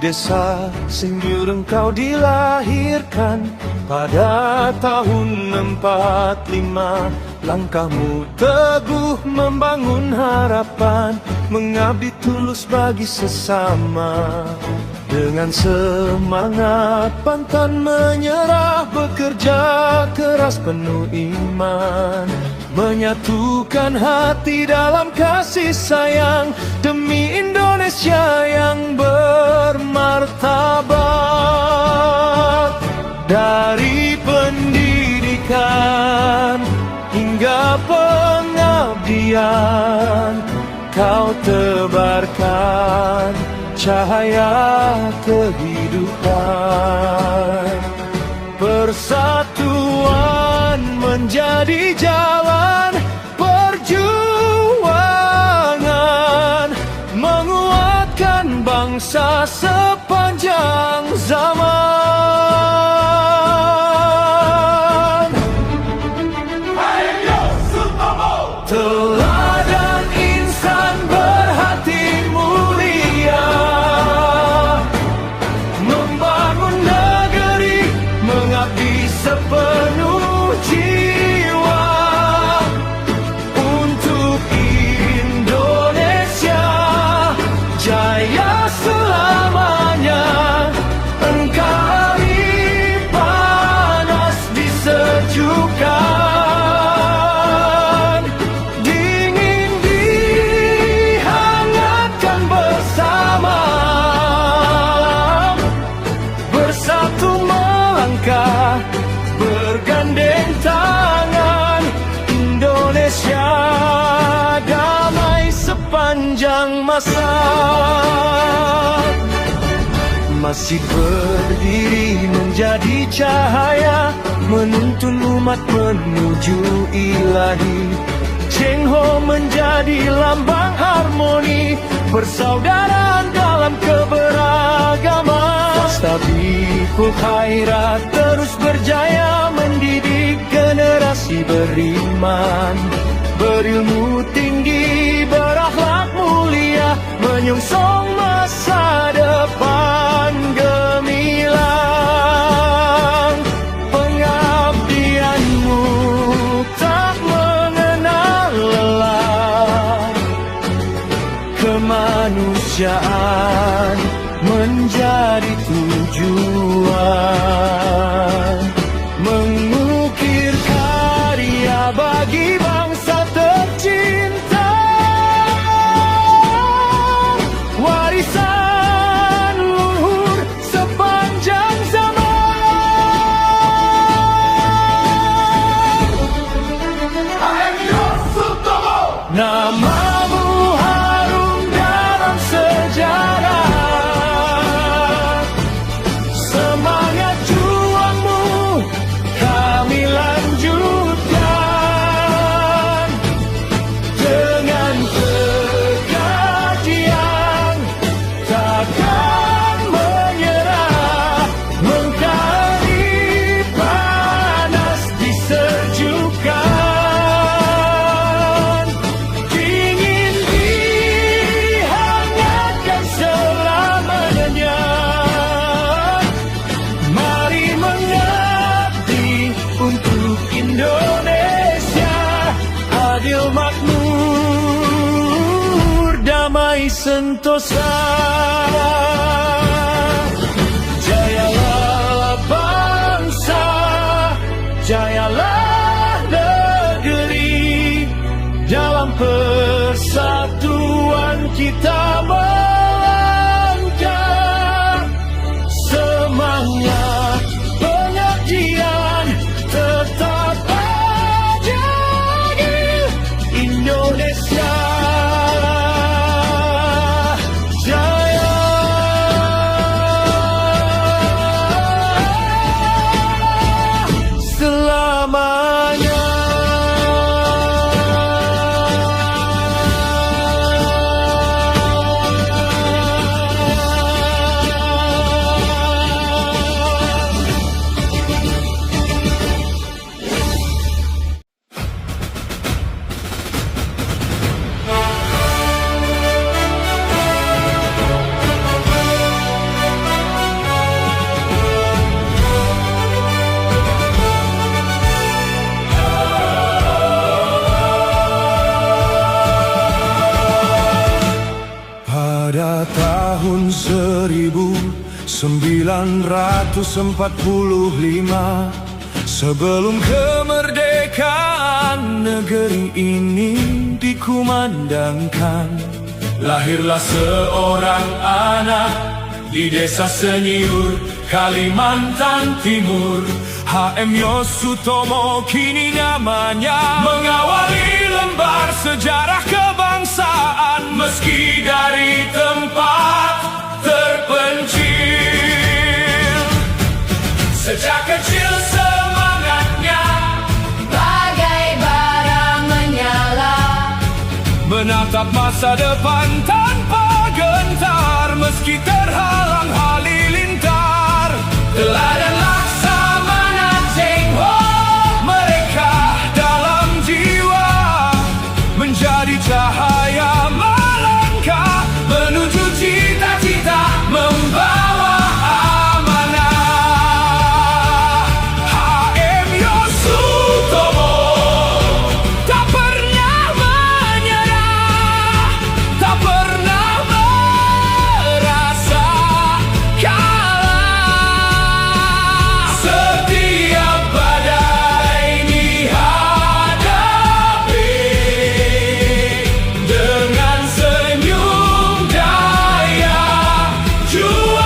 desa Sindur engkau dilahirkan pada tahun 45. Langkahmu teguh membangun harapan, mengabdi tulus bagi sesama. Dengan semangat pantang menyerah, bekerja keras penuh iman, menyatukan hati dalam kasih sayang demi Indonesia yang bermartabat. Dari pendidikan hingga pengabdian, kau tebarkan cahaya kehidupan. Persatuan menjadi jalan perjuangan, menguatkan bangsa sepanjang zaman. Teladan insan berhati mulia, membangun negeri, mengabdi sepenuh jiwa untuk Indonesia jaya selamanya. Engkau panas disejukkan, dingin dihangatkan bersama, bersatu melangkah bergandeng tangan. Indonesia damai sepanjang masa, masih berdiri menjadi cahaya, menuntun umat menuju ilahi. Cheng Ho menjadi lambang harmoni, persaudaraan dalam keberagaman. Wastabikul khairat terus berjaya, mendidik generasi beriman, berilmu tinggi, berakhlak mulia, menyongsong masa depan gemilang. Pengabdianmu tak mengenal lelah, kemanusiaan menjadi tujuan, mengukir karya bagi bangsa tercinta, warisan luhur sepanjang zaman. Namamu harum dalam sejarah, semangat juangmu kami lanjutkan. Dengan tegar diam takkan menyerah, mengkari panas disejukkan, dingin dihangatkan selamanya. Mari mengabdi untuk Indonesia adil, makmur, damai sentosa. Jayalah bangsa, jayalah negeri, dalam persatuan kita melangkah. Semangat pengabdian tetap adil, Indonesia jaya. 1945, sebelum kemerdekaan negeri ini dikumandangkan, lahirlah seorang anak di desa Senyiur, Kalimantan Timur. HM Yosutomo kini namanya, mengawali lembar sejarah kebangsaan meski dari tempat terpencil. Sejak kecil semangatnya bagai bara menyala, menatap masa depan tanpa gentar meski terhalang halilintar. Teladan Laksamana Cheng Ho, mereka dalam jiwa menjadi cahaya melangkah menuju cita-cita, membawa amanah. HM Yosutomo tak pernah menyerah, tak pernah merasa kalah. Setiap badai dihadapi dengan senyum daya juang.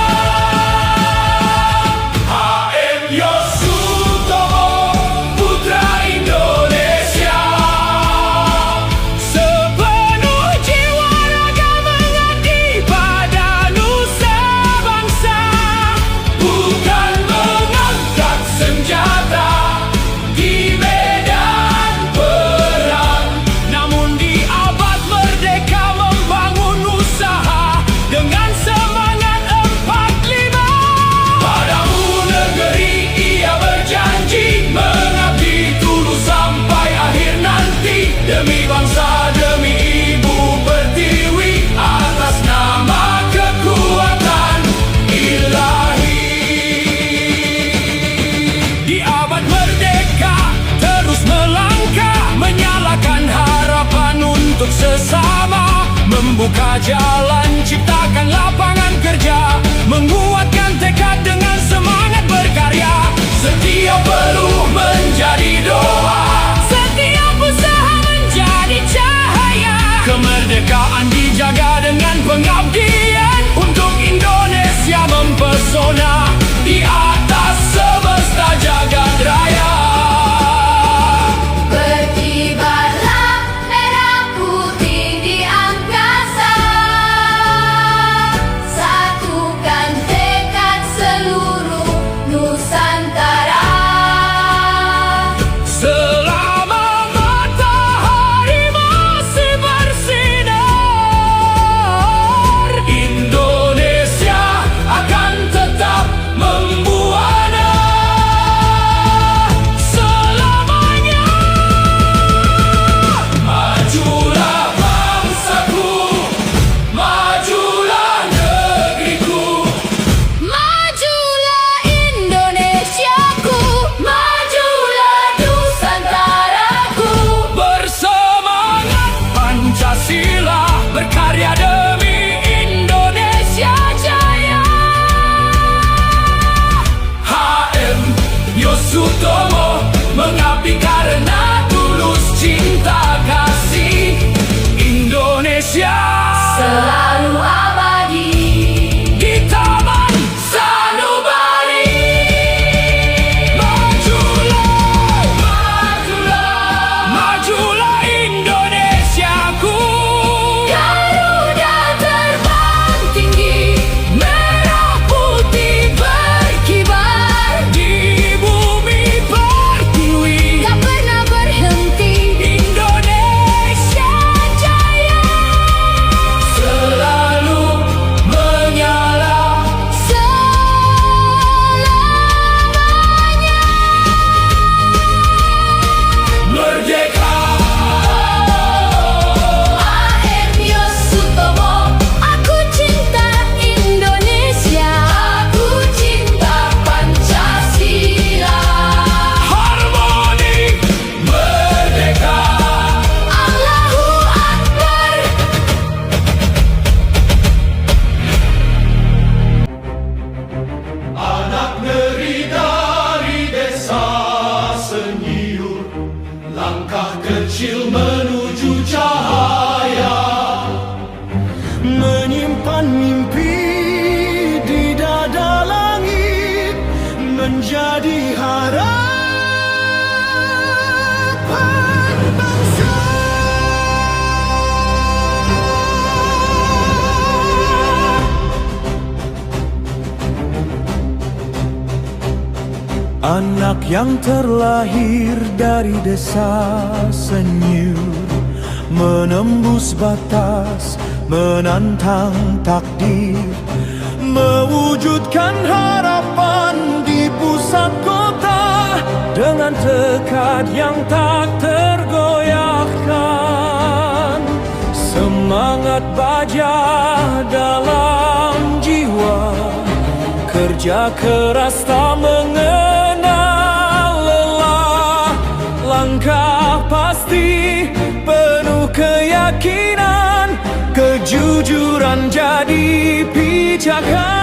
HM Yosutomo, putra Indonesia, sepenuh jiwa raga mengabdi pada nusa bangsa, bukan mengangkat senjata di medan perang, namun di abad merdeka membangun usaha dengan semangat 45. Padamu negeri ia berjanji mengabdi tulus sampai akhir nanti, demi bangsa, demi ibu pertiwi, atas nama kekuatan ilahi. Di abad merdeka terus melangkah, menyalakan harapan untuk sesama, membuka jalan, ciptakan lapangan kerja, menguatkan tekad dengan semangat berkarya. Setiap peluh menjadi doa, setiap usaha menjadi cahaya, kemerdekaan dijaga dengan pengabdian untuk Indonesia mempesona di atas semesta jagat raya. berkibarlah merah putih di angkasa, satukan tekad seluruh Nusantara. Selama matahari masih bersinar, Indonesia akan tetap membuana selamanya. Majulah bangsaku, majulah negeriku, Majulah Indonesiaku, majulah Nusantaraku. bersemangat Pancasila, berkarya demi Indonesia jaya. HM Yosutomo mengabdi karena tulus cinta kasih, Indonesia Selalu abadi di taman sanubari. Majulah, majulah, majulah Indonesiaku, Garuda terbang tinggi, merah putih berkibar di bumi pertiwi. tak pernah berhenti. Indonesia menjadi harapan bangsa. Anak yang terlahir dari desa senyum, menembus batas, menantang takdir, mewujudkan harapan di pusat kota dengan tekad yang tak tergoyahkan. Semangat baja dalam jiwa, kerja keras tak mengenal lelah, langkah pasti penuh keyakinan, kejujuran jadi pijakan.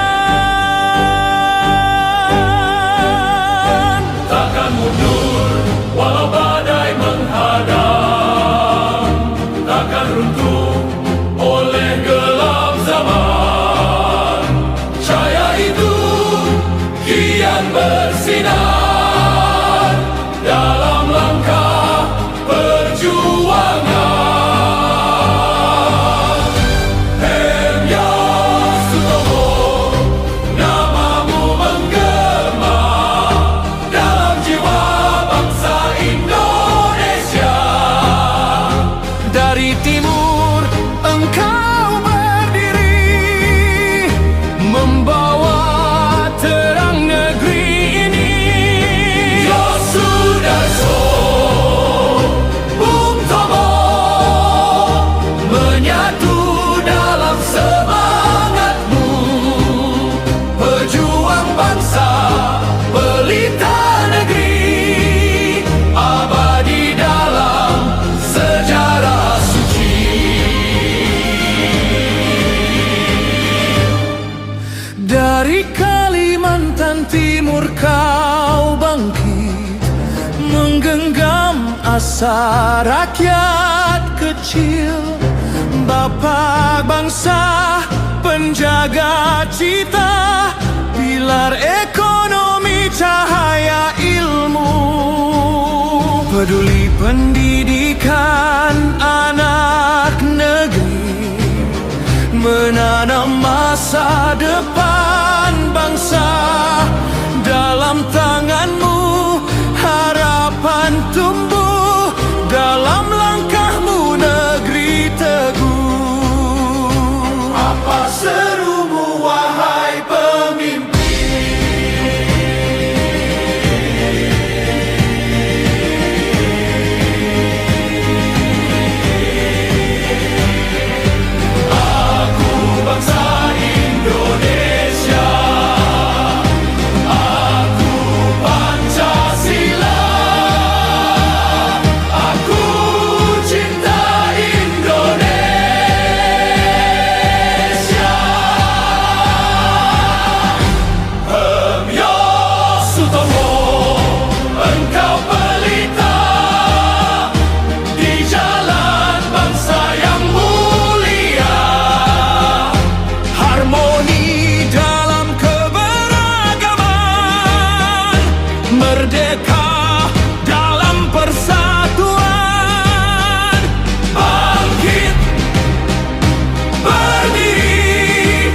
Takkan mundur walau badai menghadang, takkan runtuh oleh gelap zaman. Cahaya itu kian bersinar dalam langkah perjuangan. Hemya Sutomo, namamu menggema dalam jiwa bangsa Indonesia. Dari timur engkau berdiri, membawa terang negeri ini. Yosudarso, Bung Tomo, menyatu dalam semangatmu. Pejuang bangsa, pelita negeri, abadi dalam sejarah suci. Dari Kalimantan Timur kau bangkit, menggenggam asa rakyat kecil. Bapak bangsa, penjaga cita, pilar ekonomi, cahaya ilmu. Peduli pendidikan anak negeri, menanam masa depan bangsa. Dalam tanganmu harapan tumbuh, dalam langkahmu negeri teguh. Apa serumu wahai pemimpin? Aku bangsa Indonesia, aku Pancasila, aku cinta Indonesia. Hemya Sutomo, engkau pelita di jalan bangsa yang mulia. Harmoni dalam keberagaman, merdeka dalam persatuan. Bangkit, berdiri,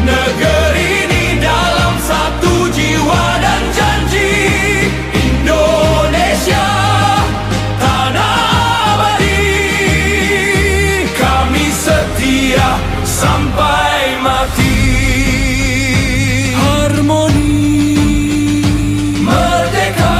negeri ini dalam satu jiwa dan janji. Indonesia, tanah abadi, kami setia sampai mati. Harmoni, merdeka,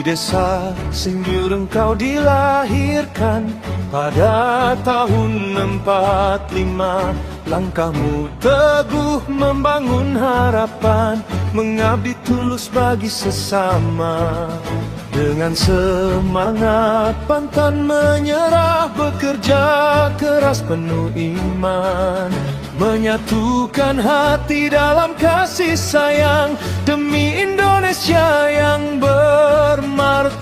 Di desa Sinjur engkau dilahirkan pada tahun 45. Langkahmu teguh membangun harapan, mengabdi tulus bagi sesama. Dengan semangat pantang menyerah, bekerja keras penuh iman, menyatukan hati dalam kasih sayang demi Indonesia yang bermartabat.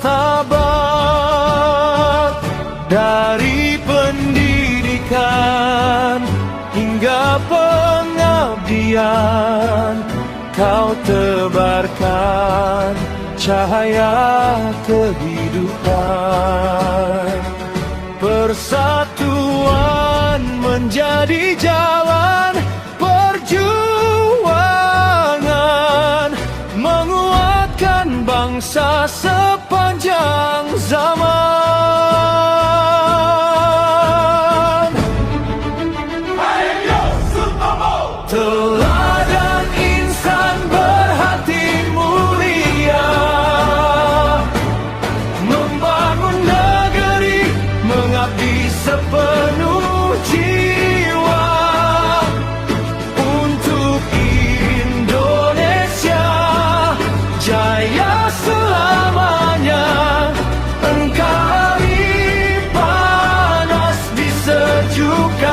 Dari pendidikan hingga pengabdian, kau tebarkan cahaya kehidupan. Persatuan menjadi jalan perjuangan, menguatkan bangsa sepanjang zaman. Teladan insan berhati mulia, membangun negeri, mengabdi sepenuh jiwa untuk Indonesia jaya selamanya. Engkau hari panas disejukkan,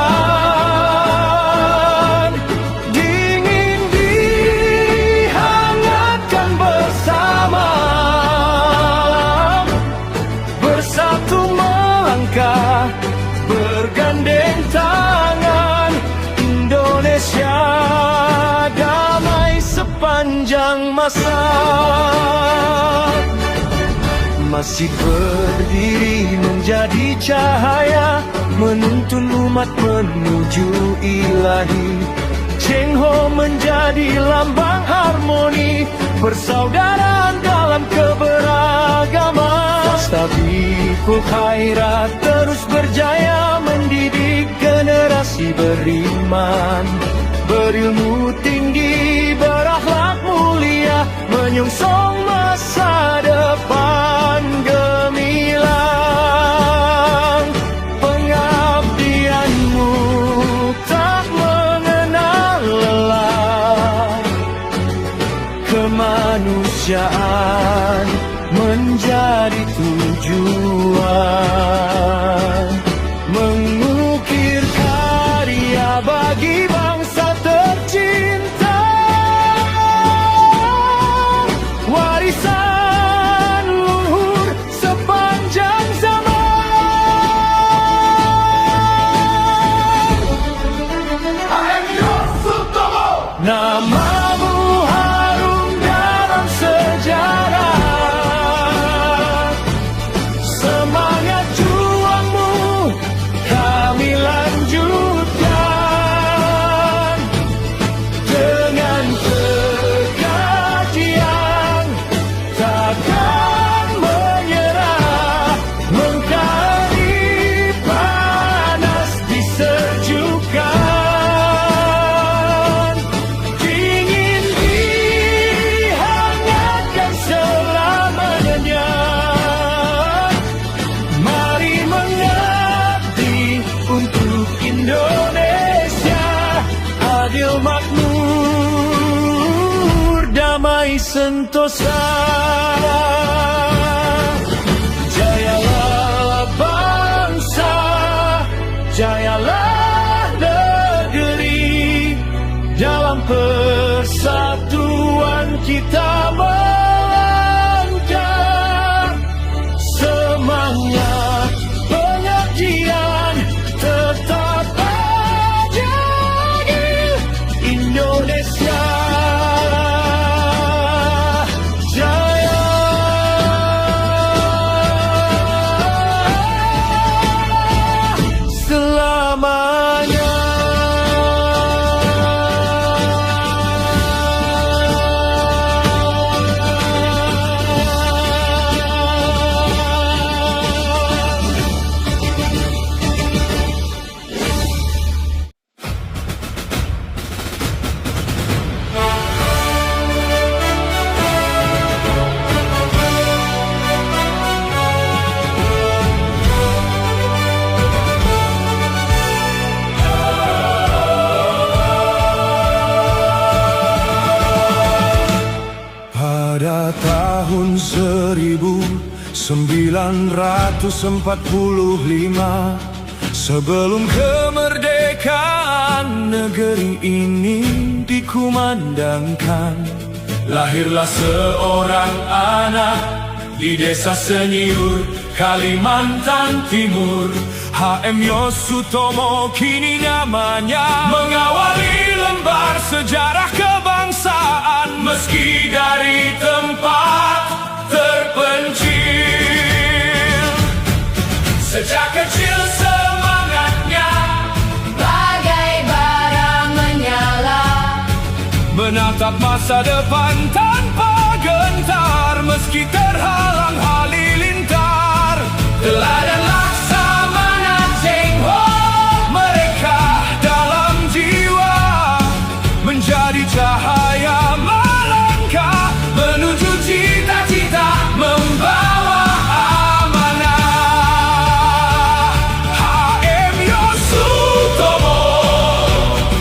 dingin dihangatkan bersama, bersatu melangkah, bergandeng tangan. Indonesia damai sepanjang masa, masih berdiri menjadi cahaya, menuntun umat menuju ilahi. Cheng Ho menjadi lambang harmoni, persaudaraan dalam keberagaman. Tabibul Khairat terus berjaya mendidik generasi beriman, berilmu tinggi, berakhlak mulia, menyongsong masa depan gemilang. Pengabdianmu tak mengenal lelah, kemanusiaan menjadi tujuan, mengukir karya bagi bangsa tercinta, warisan luhur sepanjang zaman. Namamu harum dalam sejarah, semangat juangmu kami lanjutkan. Dengan tegar jiang takkan menyerah, mengkari panas disejukkan, dingin dihangatkan selamanya. Mari mengabdi untuk Indonesia adil, makmur, damai sentosa. Jayalah bangsa, jayalah negeri, dalam persatuan kita melangkah. Semangat pengabdian tetap jadi Indonesia jaya. Pada tahun 1945, sebelum kemerdekaan negeri ini dikumandangkan, lahirlah seorang anak di desa Senyiur, Kalimantan Timur. HM Yosutomo kini namanya, mengawali lembar sejarah kebangsaan meski dari tempat terpencil. Sejak kecil semangatnya bagai bara menyala, menatap masa depan tanpa gentar meski terhalang halilintar. Teladan Laksamana Cheng Ho, mereka dalam jiwa menjadi cahaya melangkah menuju cita-cita, membawa amanah. HM Yosutomo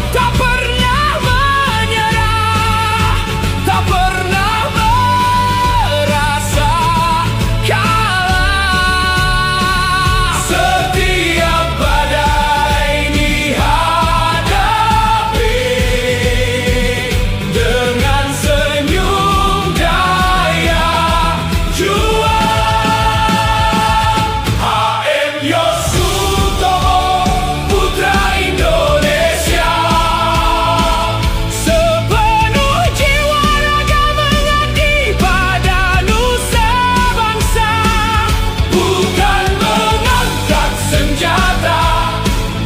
tak pernah menyerah, tak pernah merasa kalah. Setiap badai dihadapi dengan senyum daya juang. HM Yosutomo, putra Indonesia, sepenuh jiwa raga mengabdi pada nusa bangsa. Bukan mengangkat senjata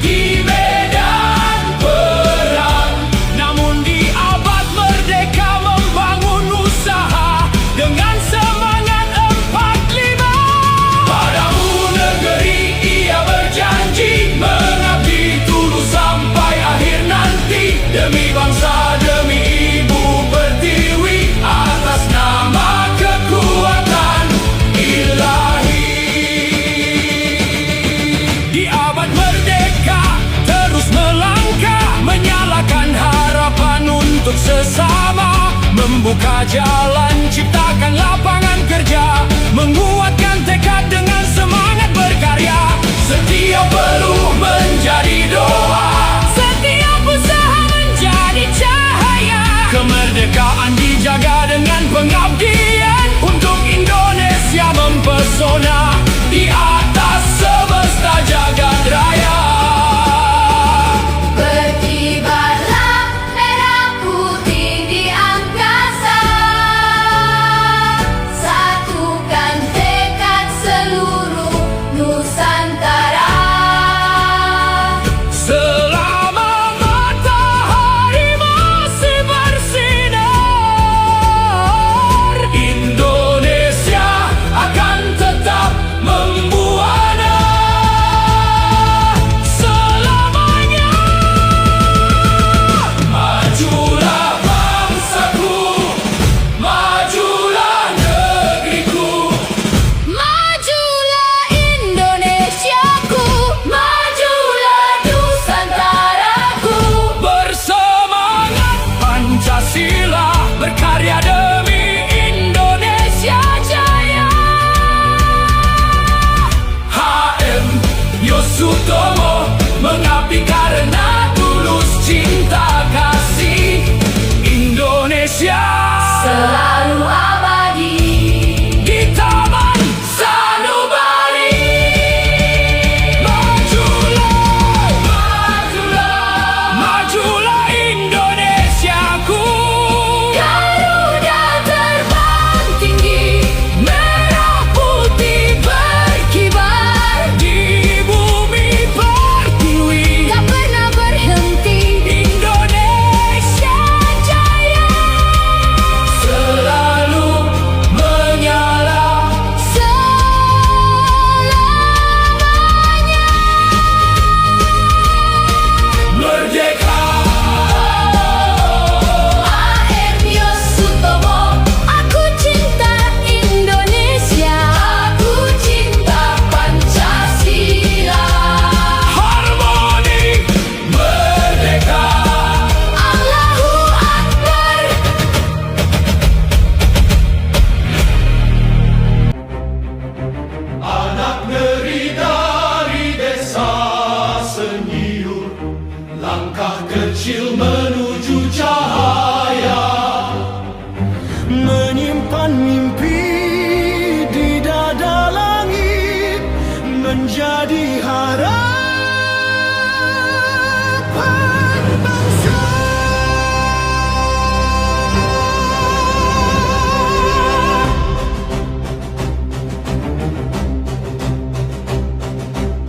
di medan perang, namun di abad merdeka membangun usaha dengan semangat 45. Padamu negeri ia berjanji mengabdi tulus sampai akhir nanti, demi bangsa, demi ibu pertiwi, atas nama kekuatan ilahi. Di abad merdeka terus melangkah, menyalakan harapan untuk sesama, membuka jalan, ciptakan lapangan kerja, menguatkan tekad dengan semangat berkarya. Setiap peluh menjadi doa, setiap usaha menjadi cahaya. Kemerdekaan dijaga dengan pengabdian untuk Indonesia mempesona di atas semesta jagat raya. berkibarlah merah putih di angkasa.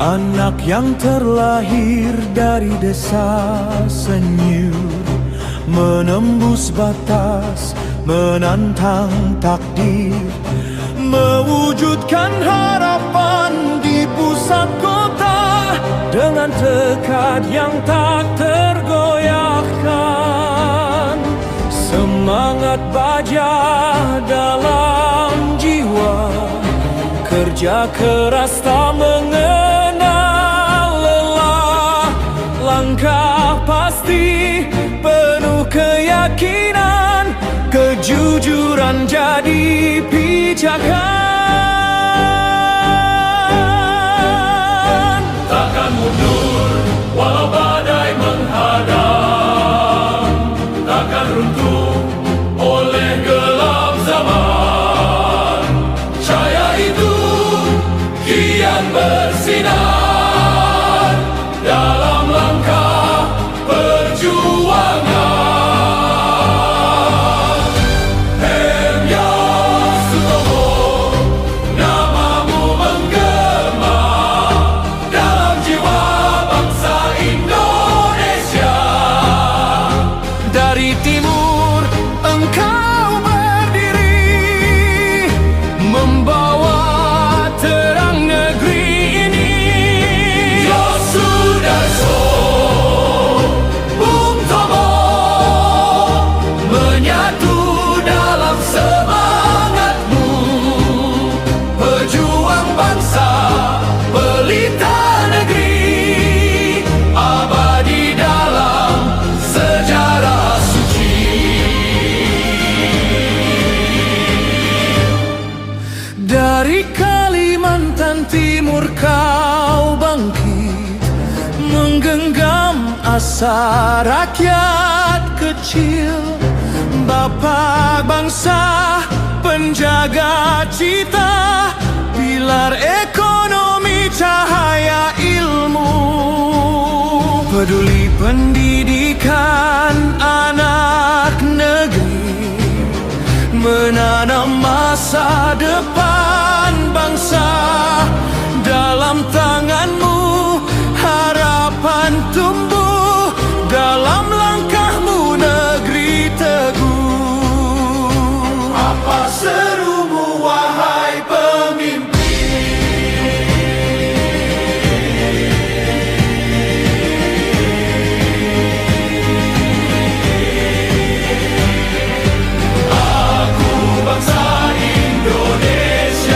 Anak yang terlahir dari desa senyum, menembus batas, menantang takdir, mewujudkan harapan di pusat kota dengan tekad yang tak tergoyahkan. Semangat baja dalam jiwa, kerja keras tak mengenal lelah, langkah pasti penuh keyakinan, kejujuran jadi pijakan. Takkan mundur walau badai menghadang, takkan runtuh oleh gelap zaman. Cahaya itu kian bersinar dalam langkah perjuangan. Hemya Sutomo, namamu menggema dalam jiwa bangsa Indonesia. Dari timur engkau berdiri, membawa terang negeri ini. Yosudarso, Bung Tomo, menyatu dalam semangatmu. Pejuang bangsa, pelita negeri, abadi dalam sejarah suci. Dari Kalimantan Timur kau bangkit, menggenggam asa rakyat kecil. Bapak bangsa, penjaga cita, pilar ekonomi, cahaya ilmu. Peduli pendidikan anak negeri, menanam masa depan bangsa. Dalam tanganmu harapan tumbuh, dalam langkahmu negeri teguh. Apa serumu wahai pemimpin? Aku bangsa Indonesia.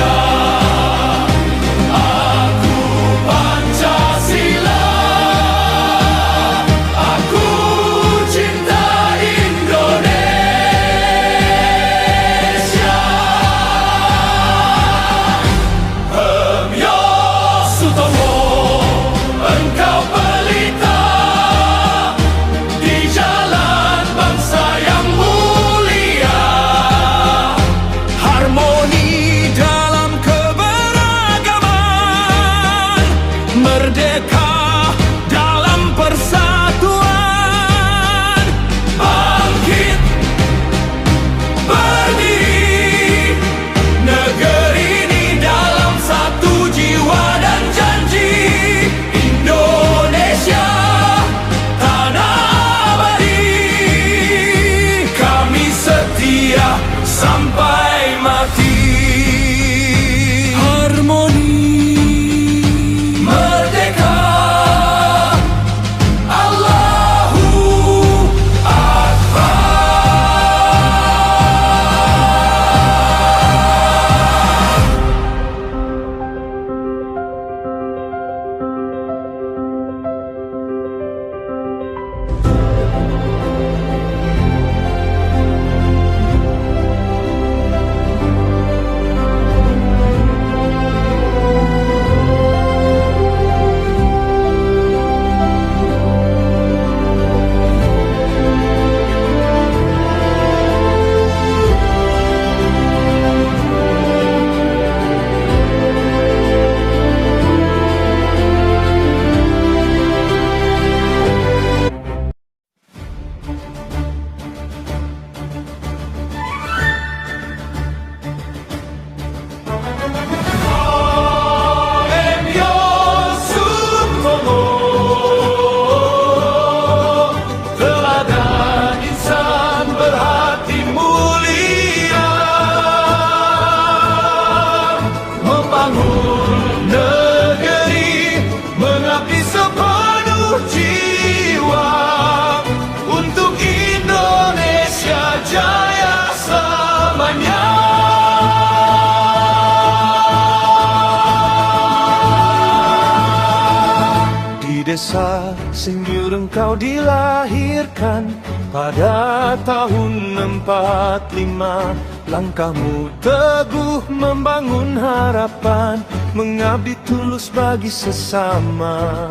desa Sindur engkau dilahirkan pada tahun 45. Langkahmu teguh membangun harapan, mengabdi tulus bagi sesama.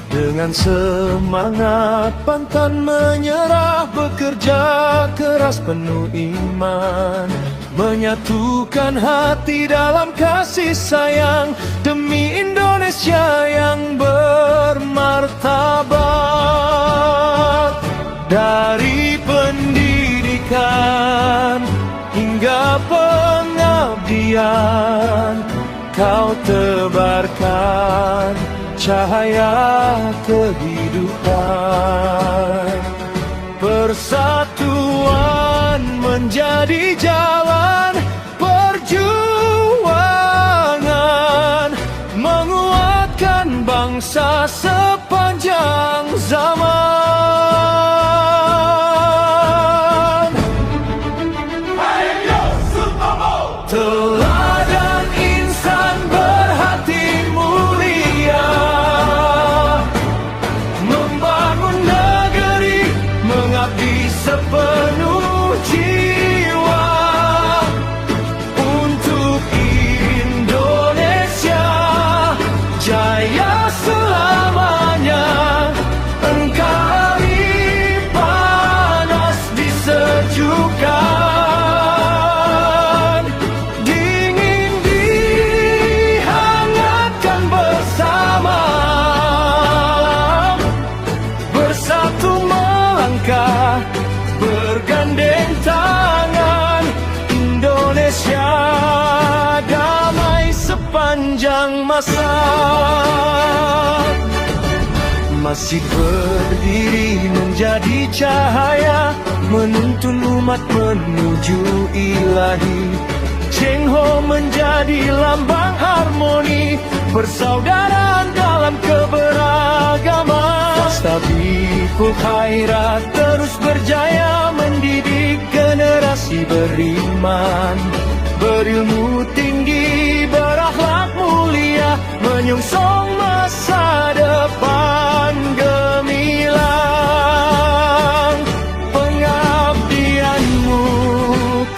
Dengan semangat pantang menyerah, bekerja keras penuh iman, menyatukan hati dalam kasih sayang demi Indonesia yang bermartabat. Dari pendidikan hingga pengabdian, kau tebarkan cahaya kehidupan. Persatuan menjadi jalan perjuangan, menguatkan bangsa sepanjang zaman. Teladan insan berhati mulia, membangun negeri, mengabdi sepenuh jiwa untuk Indonesia jaya selamanya. Engkau hari panas disejukkan, dingin dihangatkan bersama, bersatu melangkah bergandeng tangan. Indonesia damai sepanjang masa, masih berdiri menjadi cahaya, menuntun umat menuju ilahi. Cheng Ho menjadi lambang harmoni, persaudaraan dalam keberagaman. Fastabikul khairat terus berjaya, mendidik generasi beriman, berilmu tinggi, berakhlak mulia, menyongsong masa depan gemilang. Pengabdianmu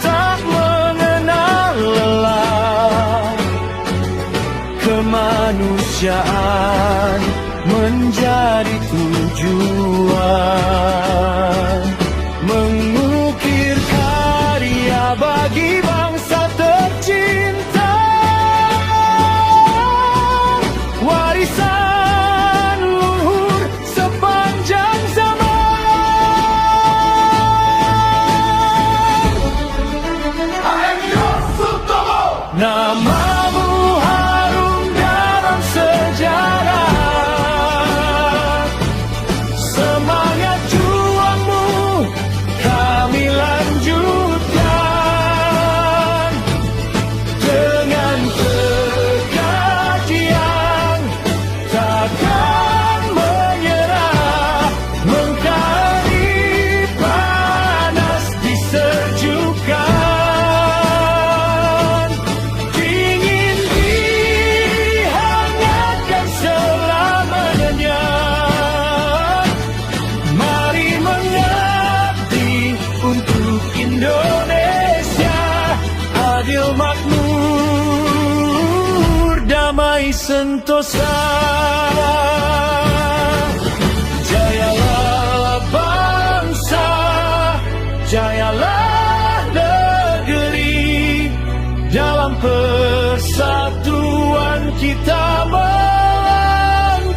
tak mengenal lelah, kemanusiaan menjadi tujuan, mengukir karya bagi bangsa tercinta, warisan luhur sepanjang zaman. Namamu harum dalam sejarah, semangat juangmu kami lanjutkan. Dengan tegar yang takkan menyerah, mengkari panas disejukkan, dingin dihangatkan selamanya. Mari mengabdi untuk Indonesia adil, makmur, damai sentosa. Jayalah bangsa, jayalah negeri, dalam persatuan kita melangkah.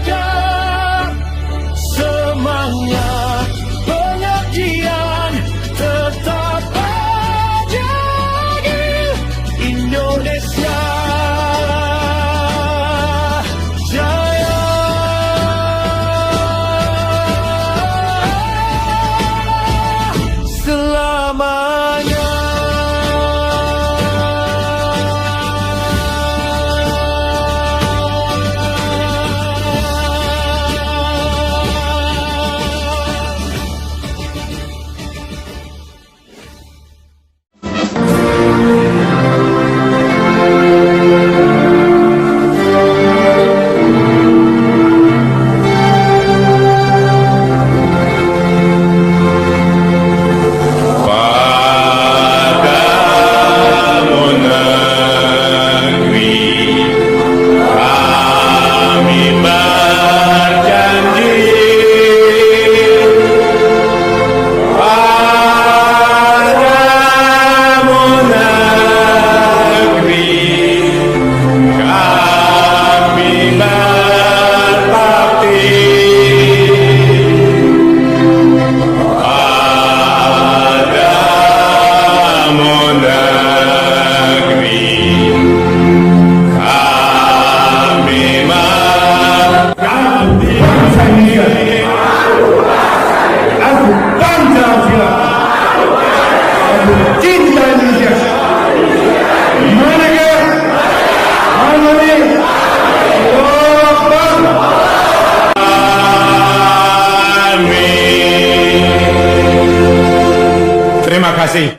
Semangat pengabdian tetap jadi Indonesia jaya. Selamanya. kasih.